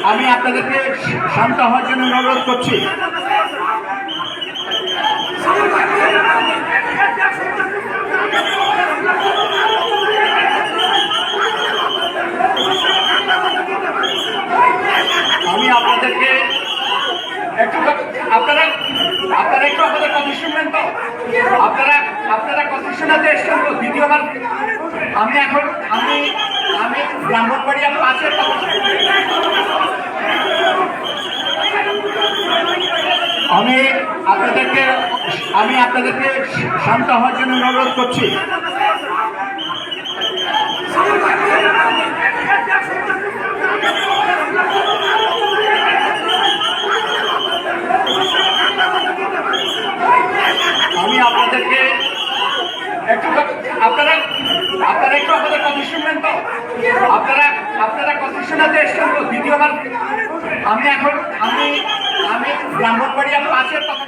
আমি আপনাদেরকে শান্ত হওয়ার জন্য অনুরোধ করছি। আমি আপনাদেরকে একটু আপনারা একটু আমাদের কথা শুনবেন তো। আপনারা কথা শোনাতে এসছেন তো দ্বিতীয়বার। আমি ব্রাহ্মণবাড়িয়া 5-এর কথা আমি আপনাদেরকে শান্ত হওয়ার জন্য অনুরোধ করছি। আমি আপনাদেরকে একটু আপনারা একটু আমাদের কথা শুনবেন তো। আপনারা কথা শোনাতে এসছেন তো দ্বিতীয়বার। আমি ব্রাহ্মণবাড়িয়া 5-এর কথা